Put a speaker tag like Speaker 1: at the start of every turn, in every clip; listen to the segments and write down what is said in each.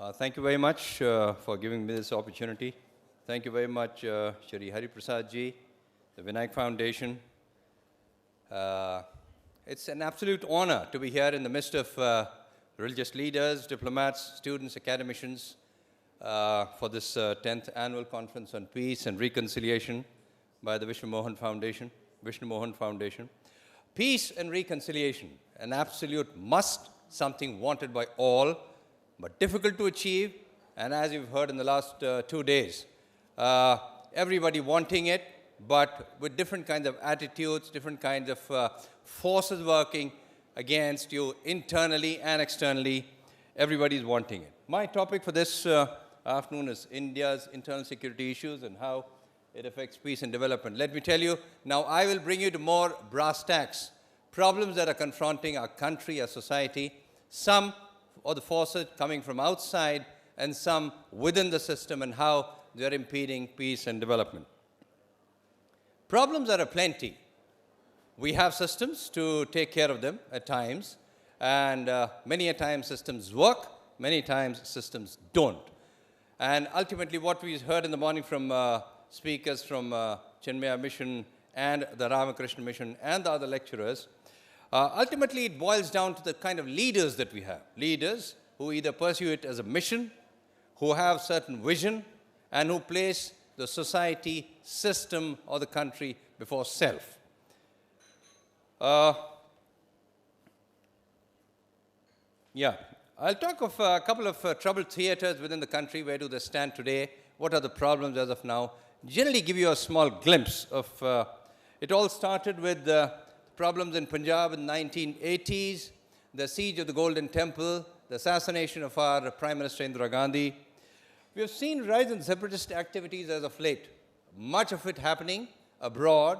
Speaker 1: Thank you very much for giving me this opportunity. Thank you very much, Shri Hari Prasad ji, the Vinayak Foundation. It's an absolute honor to be here in the midst of religious leaders, diplomats, students, academicians for this 10th Annual Conference on Peace and Reconciliation by the Vishnu Mohan Foundation. Peace and reconciliation, an absolute must, something wanted by all, but difficult to achieve. And as you've heard in the last 2 days, everybody wanting it, but with different kinds of attitudes, different kinds of forces working against you internally and externally. Everybody's wanting it. My topic for this afternoon is India's internal security issues and how it affects peace and development. Let me tell you, now I will bring you to more brass tacks, problems that are confronting our country, our society, some of the forces coming from outside and some within the system, and how they're impeding peace and development. Problems are aplenty. We have systems to take care of them at times, and many a time systems work, many times systems don't. And ultimately what we heard in the morning from speakers from Chinmaya Mission and the Ramakrishna Mission and the other lecturers, ultimately it boils down to the kind of leaders that we have. Leaders who either pursue it as a mission, who have certain vision, and who place the society, system, or the country before self. I'll talk of a couple of troubled theaters within the country. Where do they stand today? What are the problems as of now? Generally give you a small glimpse of it. All started with problems in Punjab in the 1980s, the siege of the Golden Temple, the assassination of our Prime Minister Indira Gandhi. We have seen rise in separatist activities as of late, much of it happening abroad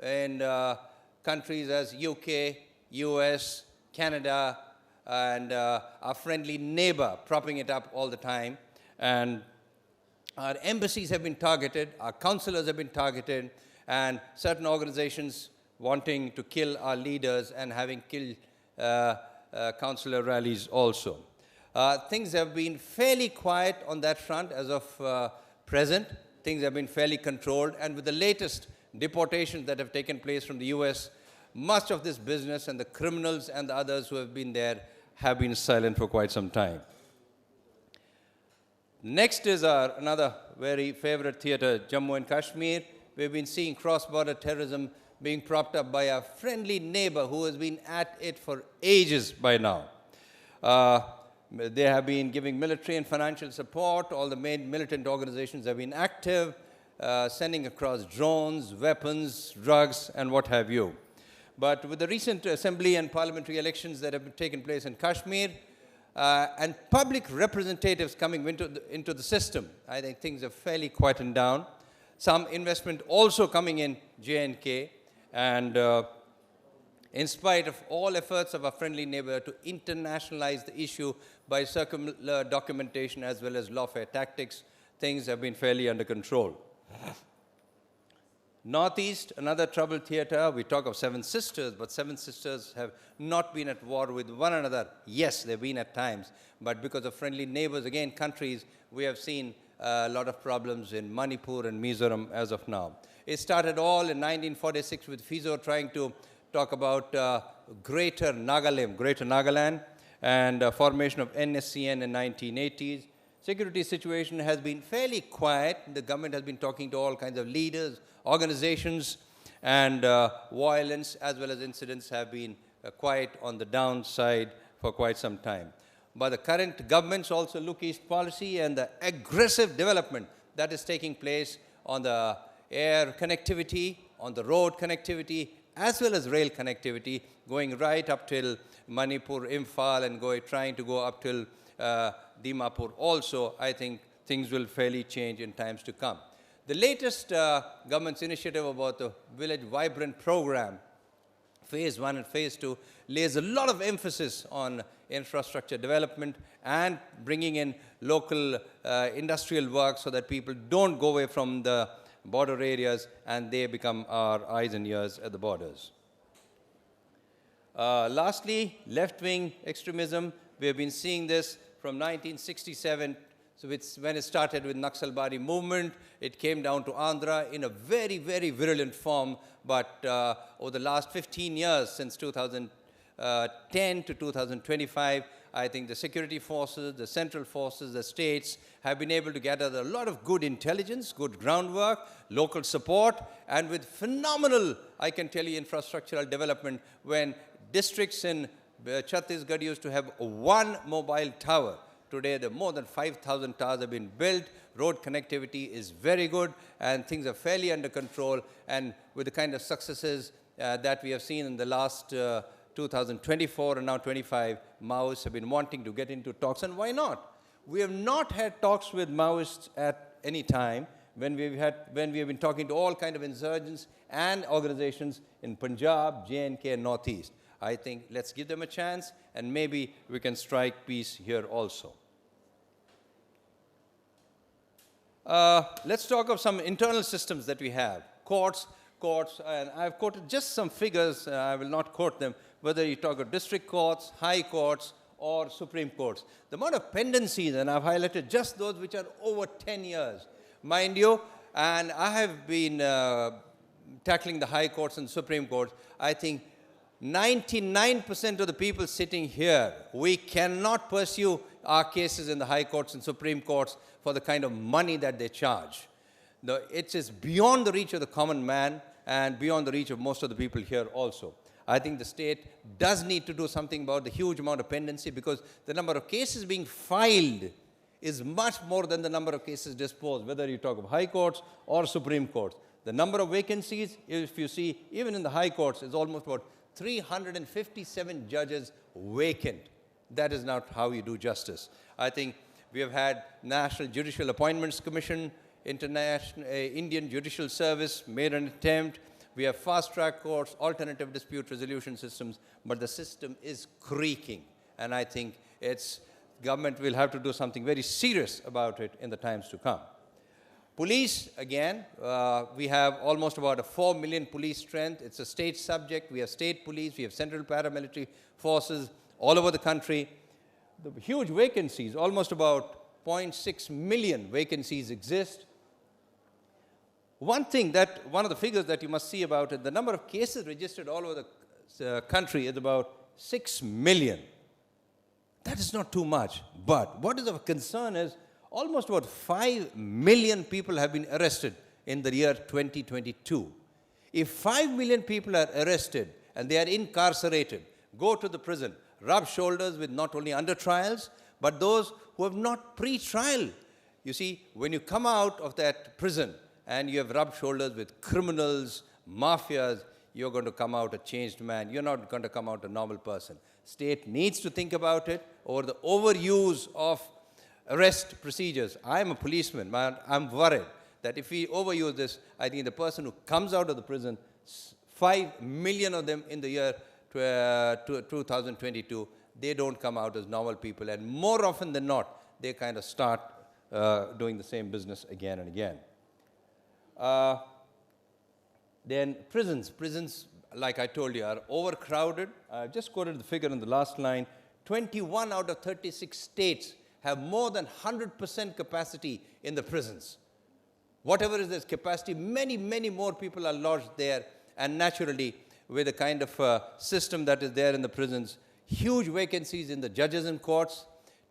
Speaker 1: in countries as UK, US, Canada, and our friendly neighbor propping it up all the time. And our embassies have been targeted, our consulars have been targeted, and certain organizations wanting to kill our leaders and having killed consular rallies also. Things have been fairly quiet on that front as of present. Things have been fairly controlled, and with the latest deportations that have taken place from the US, much of this business and the criminals and the others who have been there have been silent for quite some time. Next is another very favorite theater, Jammu and Kashmir. We've been seeing cross-border terrorism being propped up by a friendly neighbor who has been at it for ages by now. They have been giving military and financial support. All the main militant organizations have been active, sending across drones, weapons, drugs, and what have you. But with the recent assembly and parliamentary elections that have taken place in Kashmir, and public representatives coming into the system, I think things have fairly quietened down. Some investment also coming in J&K, and in spite of all efforts of our friendly neighbor to internationalize the issue by circular documentation as well as lawfare tactics, things have been fairly under control. Northeast, another troubled theater. We talk of Seven Sisters, but Seven Sisters have not been at war with one another. Yes, they've been at times, but because of friendly neighbors, again, countries, we have seen a lot of problems in Manipur and Mizoram as of now. It started all in 1946 with Fizo trying to talk about Greater Nagaland, and formation of NSCN in 1980s. Security situation has been fairly quiet. The government has been talking to all kinds of leaders, organizations, and violence as well as incidents have been quiet on the downside for quite some time. But the current government's also Look East policy and the aggressive development that is taking place on the air connectivity, on the road connectivity, as well as rail connectivity, going right up till Manipur, Imphal, and trying to go up till Dimapur also. I think things will fairly change in times to come. The latest government's initiative about the Village Vibrant program, Phase 1 and Phase 2, lays a lot of emphasis on infrastructure development and bringing in local industrial work so that people don't go away from the border areas and they become our eyes and ears at the borders. Lastly, left-wing extremism. We have been seeing this from 1967, so it's when it started with Naxalbari movement, it came down to Andhra in a very, very virulent form. But over the last 15 years, since 2010 to 2025, I think the security forces, the central forces, the states have been able to gather a lot of good intelligence, good groundwork, local support, and with phenomenal, I can tell you, infrastructural development. When districts in Chhattisgarh used to have one mobile tower, today there are more than 5,000 towers have been built. Road connectivity is very good, and things are fairly under control. And with the kind of successes that we have seen in the last 2024 and now 25, Maoists have been wanting to get into talks, and why not? We have not had talks with Maoists at any time when we have been talking to all kinds of insurgents and organizations in Punjab, J&K, and Northeast. I think let's give them a chance, and maybe we can strike peace here also. Let's talk of some internal systems that we have. Courts, and I've quoted just some figures, I will not quote them, whether you talk of district courts, high courts, or Supreme Courts. The amount of pendencies, and I've highlighted just those which are over 10 years. Mind you, and I have been tackling the high courts and Supreme Courts. I think 99% of the people sitting here, we cannot pursue our cases in the high courts and Supreme Courts for the kind of money that they charge. It is beyond the reach of the common man and beyond the reach of most of the people here also. I think the state does need to do something about the huge amount of pendency, because the number of cases being filed is much more than the number of cases disposed, whether you talk of high courts or Supreme Courts. The number of vacancies, if you see, even in the high courts, is almost about 357 judges vacant. That is not how you do justice. I think we have had National Judicial Appointments Commission, International Indian Judicial Service made an attempt. We have fast-track courts, alternative dispute resolution systems, but the system is creaking. And I think government will have to do something very serious about it in the times to come. Police, again, we have almost about a 4 million police strength. It's a state subject. We have state police. We have central paramilitary forces all over the country. The huge vacancies, almost about 0.6 million vacancies exist. One of the figures that you must see about it, the number of cases registered all over the country is about 6 million. That is not too much. But what is of concern is almost about 5 million people have been arrested in the year 2022. If 5 million people are arrested and they are incarcerated, go to the prison, rub shoulders with not only under trials, but those who have not pre-trial. You see, when you come out of that prison and you have rubbed shoulders with criminals, mafias, you're going to come out a changed man. You're not going to come out a normal person. State needs to think about it, or the overuse of arrest procedures. I'm a policeman, but I'm worried that if we overuse this, I think the person who comes out of the prison, 5 million of them in the year 2022, they don't come out as normal people. And more often than not, they kind of start doing the same business again and again. Then prisons, like I told you, are overcrowded. I just quoted the figure in the last line. 21 out of 36 states have more than 100% capacity in the prisons. Whatever is this capacity, many, many more people are lodged there. And naturally, with the kind of system that is there in the prisons, huge vacancies in the judges and courts,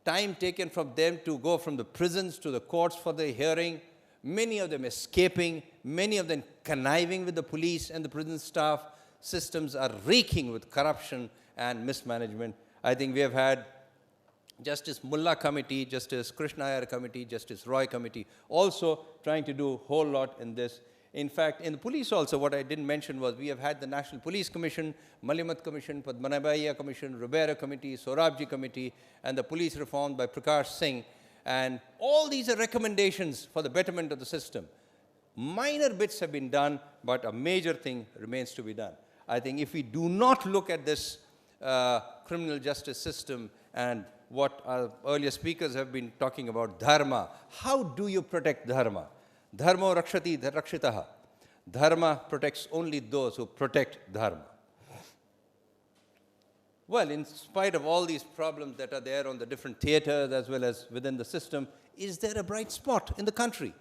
Speaker 1: time taken from them to go from the prisons to the courts for the hearing, many of them escaping, many of them conniving with the police and the prison staff. Systems are reeking with corruption and mismanagement. I think we have had Justice Mullah Committee, Justice Krishna Iyer Committee, Justice Roy Committee, also trying to do a whole lot in this. In fact, in the police also, what I didn't mention was we have had the National Police Commission, Malimat Commission, Padmanabhaiya Commission, Ribera Committee, Sorabji Committee, and the police reform by Prakash Singh. And all these are recommendations for the betterment of the system. Minor bits have been done, but a major thing remains to be done. I think if we do not look at this criminal justice system and what our earlier speakers have been talking about, dharma, how do you protect dharma? Dharma rakshati rakshitaha. Dharma protects only those who protect dharma. Well, in spite of all these problems that are there on the different theaters as well as within the system, is there a bright spot in the country?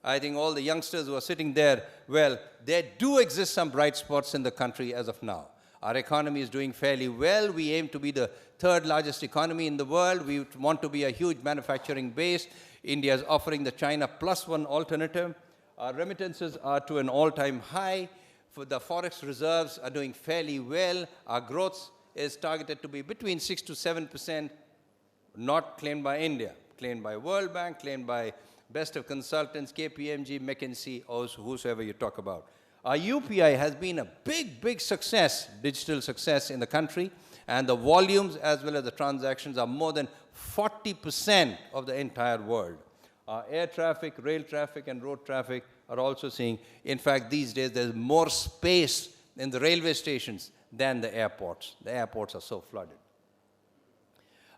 Speaker 1: I think all the youngsters who are sitting there, well, there do exist some bright spots in the country as of now. Our economy is doing fairly well. We aim to be the third largest economy in the world. We want to be a huge manufacturing base. India is offering the China +1 alternative. Our remittances are to an all-time high. For the forex reserves are doing fairly well. Our growth is targeted to be between 6 to 7%, not claimed by India, claimed by World Bank, claimed by best of consultants, KPMG, McKinsey, or whosoever you talk about. Our UPI has been a big success, digital success in the country, and the volumes as well as the transactions are more than 40% of the entire world. Our air traffic, rail traffic, and road traffic are also seeing, in fact, these days there's more space in the railway stations than the airports. The airports are so flooded.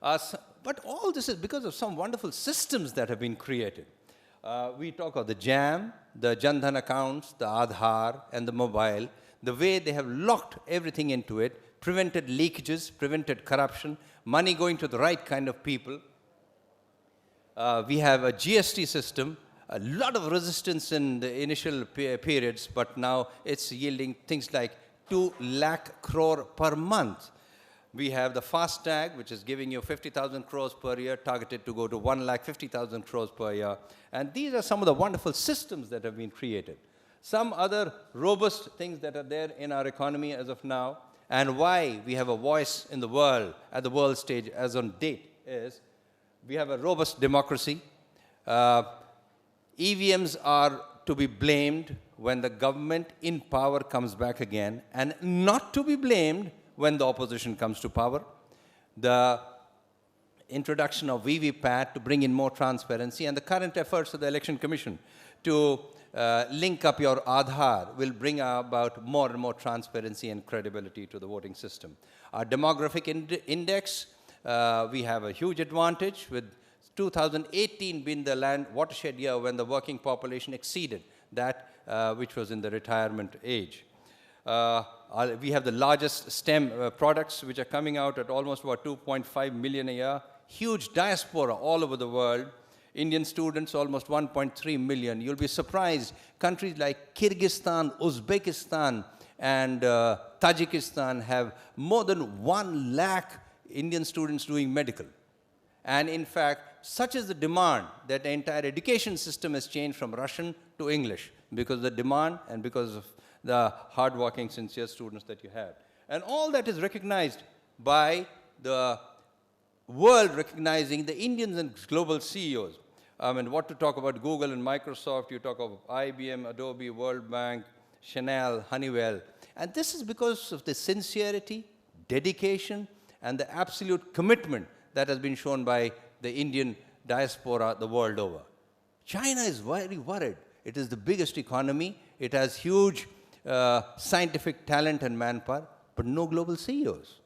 Speaker 1: But all this is because of some wonderful systems that have been created. We talk of the JAM, the Jan Dhan accounts, the Aadhaar, and the mobile. The way they have locked everything into it, prevented leakages, prevented corruption, money going to the right kind of people. We have a GST system, a lot of resistance in the initial periods, but now it's yielding things like 2 lakh crore per month. We have the FASTag, which is giving you 50,000 crores per year, targeted to go to 1,50,000 crores per year. And these are some of the wonderful systems that have been created. Some other robust things that are there in our economy as of now, and why we have a voice in the world, at the world stage as on date, is we have a robust democracy. EVMs are to be blamed when the government in power comes back again, and not to be blamed when the opposition comes to power. The introduction of VVPAT to bring in more transparency, and the current efforts of the Election Commission to link up your Aadhaar will bring about more and more transparency and credibility to the voting system. Our demographic index, we have a huge advantage, with 2018 being the land watershed year when the working population exceeded that which was in the retirement age. We have the largest STEM products which are coming out at almost about 2.5 million a year. Huge diaspora all over the world. Indian students, almost 1.3 million. You'll be surprised, countries like Kyrgyzstan, Uzbekistan, and Tajikistan have more than 1 lakh Indian students doing medical. And in fact, such is the demand that the entire education system has changed from Russian to English, because of the demand and because of the hard-working, sincere students that you have. And all that is recognized by the world, recognizing the Indians and global CEOs. I mean, what to talk about Google and Microsoft, you talk of IBM, Adobe, World Bank, Chanel, Honeywell. And this is because of the sincerity, dedication, and the absolute commitment that has been shown by the Indian diaspora the world over. China is very worried. It is the biggest economy. It has huge scientific talent and manpower, but no global CEOs,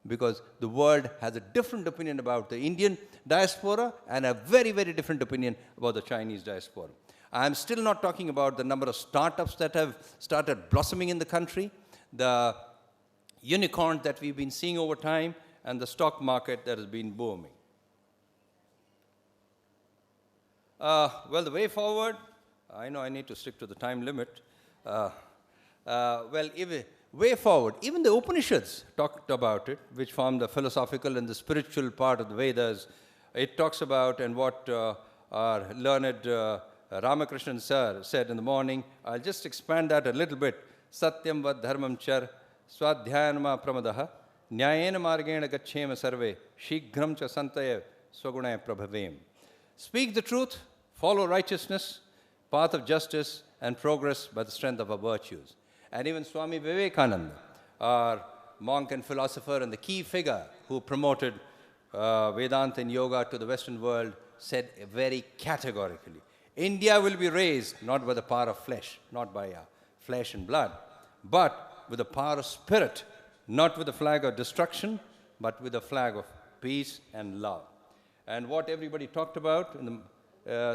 Speaker 1: because the world has a different opinion about the Indian diaspora and a very different opinion about the Chinese diaspora. I'm still not talking about the number of startups that have started blossoming in the country, the unicorns that we've been seeing over time, and the stock market that has been booming. Well, the way forward, I know I need to stick to the time limit. Way forward, even the Upanishads talked about it, which form the philosophical and the spiritual part of the Vedas. It talks about, and what our learned Ramakrishnan sir said in the morning, I'll just expand that a little bit. Satyam vad dharmam char, swadhyanama pramadaha, nyayena margena gacchema sarve, shighram cha santaya swagunaya prabhavem. Speak the truth, follow righteousness, path of justice and progress by the strength of our virtues. And even Swami Vivekananda, our monk and philosopher and the key figure who promoted Vedanta and yoga to the Western world, said very categorically, India will be raised not by the power of flesh, not by flesh and blood, but with the power of spirit, not with the flag of destruction, but with the flag of peace and love. And what everybody talked about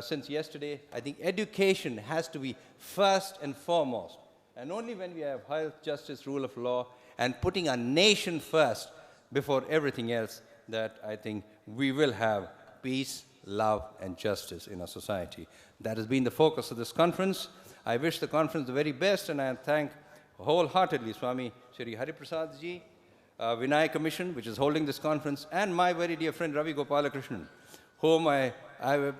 Speaker 1: since yesterday, I think education has to be first and foremost. And only when we have health, justice, rule of law, and putting our nation first, before everything else, that I think we will have peace, love, and justice in our society. That has been the focus of this conference. I wish the conference the very best, and I thank wholeheartedly Swami Shri Hari Prasad Ji, Vinay Commission, which is holding this conference, and my very dear friend Ravi Gopalakrishnan, whom I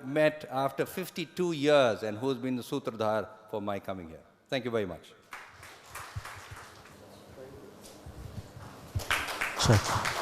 Speaker 1: met after 52 years and who's been the Sutradhar for my coming here. Thank you very much.
Speaker 2: Sure.